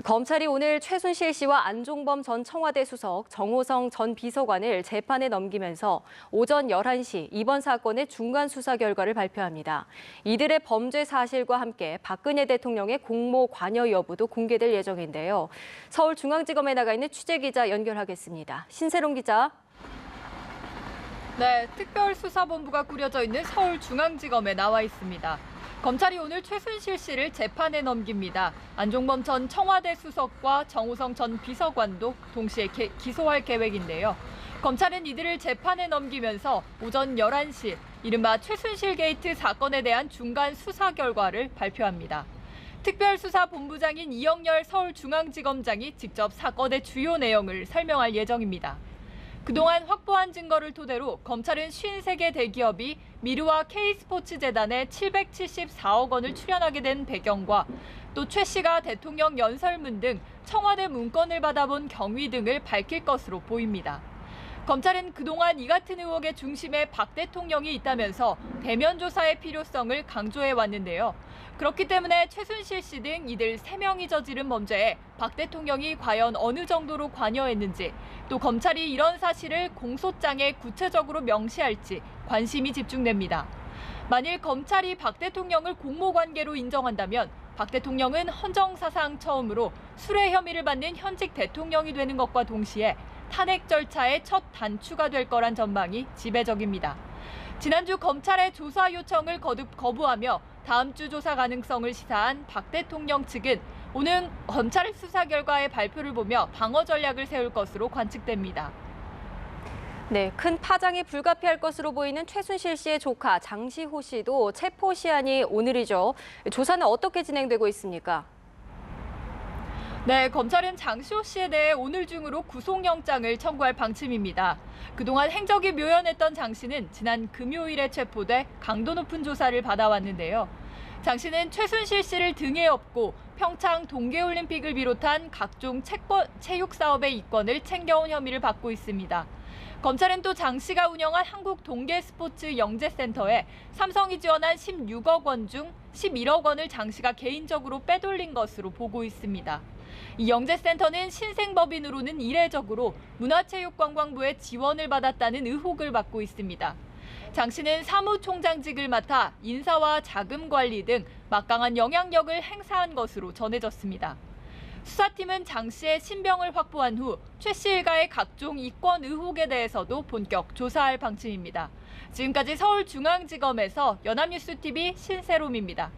검찰이 오늘 최순실 씨와 안종범 전 청와대 수석, 정호성 전 비서관을 재판에 넘기면서 오전 11시 이번 사건의 중간 수사 결과를 발표합니다. 이들의 범죄 사실과 함께 박근혜 대통령의 공모 관여 여부도 공개될 예정인데요. 서울중앙지검에 나가 있는 취재기자 연결하겠습니다. 신세롱 기자. 네, 특별수사본부가 꾸려져 있는 서울중앙지검에 나와 있습니다. 검찰이 오늘 최순실 씨를 재판에 넘깁니다. 안종범 전 청와대 수석과 정호성 전 비서관도 동시에 기소할 계획인데요. 검찰은 이들을 재판에 넘기면서 오전 11시 이른바 최순실 게이트 사건에 대한 중간 수사 결과를 발표합니다. 특별수사본부장인 이영렬 서울중앙지검장이 직접 사건의 주요 내용을 설명할 예정입니다. 그동안 확보한 증거를 토대로 검찰은 53개 대기업이 미르와 K스포츠재단에 774억 원을 출연하게 된 배경과 또 최 씨가 대통령 연설문 등 청와대 문건을 받아본 경위 등을 밝힐 것으로 보입니다. 검찰은 그동안 이 같은 의혹의 중심에 박 대통령이 있다면서 대면 조사의 필요성을 강조해 왔는데요. 그렇기 때문에 최순실 씨 등 이들 3명이 저지른 범죄에 박 대통령이 과연 어느 정도로 관여했는지, 또 검찰이 이런 사실을 공소장에 구체적으로 명시할지 관심이 집중됩니다. 만일 검찰이 박 대통령을 공모관계로 인정한다면 박 대통령은 헌정사상 처음으로 술해 혐의를 받는 현직 대통령이 되는 것과 동시에 탄핵 절차의 첫 단추가 될 거란 전망이 지배적입니다. 지난주 검찰의 조사 요청을 거듭 거부하며 다음 주 조사 가능성을 시사한 박 대통령 측은 오늘 검찰 수사 결과의 발표를 보며 방어 전략을 세울 것으로 관측됩니다. 네, 큰 파장이 불가피할 것으로 보이는 최순실 씨의 조카 장시호 씨도 체포 시한이 오늘이죠. 조사는 어떻게 진행되고 있습니까? 네, 검찰은 장시호 씨에 대해 오늘 중으로 구속영장을 청구할 방침입니다. 그동안 행적이 묘연했던 장 씨는 지난 금요일에 체포돼 강도 높은 조사를 받아왔는데요. 장 씨는 최순실 씨를 등에 업고 평창 동계올림픽을 비롯한 각종 체육 사업의 이권을 챙겨온 혐의를 받고 있습니다. 검찰은 또 장 씨가 운영한 한국 동계스포츠 영재센터에 삼성이 지원한 16억 원 중 11억 원을 장 씨가 개인적으로 빼돌린 것으로 보고 있습니다. 이 영재센터는 신생법인으로는 이례적으로 문화체육관광부의 지원을 받았다는 의혹을 받고 있습니다. 장 씨는 사무총장직을 맡아 인사와 자금 관리 등 막강한 영향력을 행사한 것으로 전해졌습니다. 수사팀은 장 씨의 신병을 확보한 후 최 씨 일가의 각종 이권 의혹에 대해서도 본격 조사할 방침입니다. 지금까지 서울중앙지검에서 연합뉴스TV 신세롬입니다.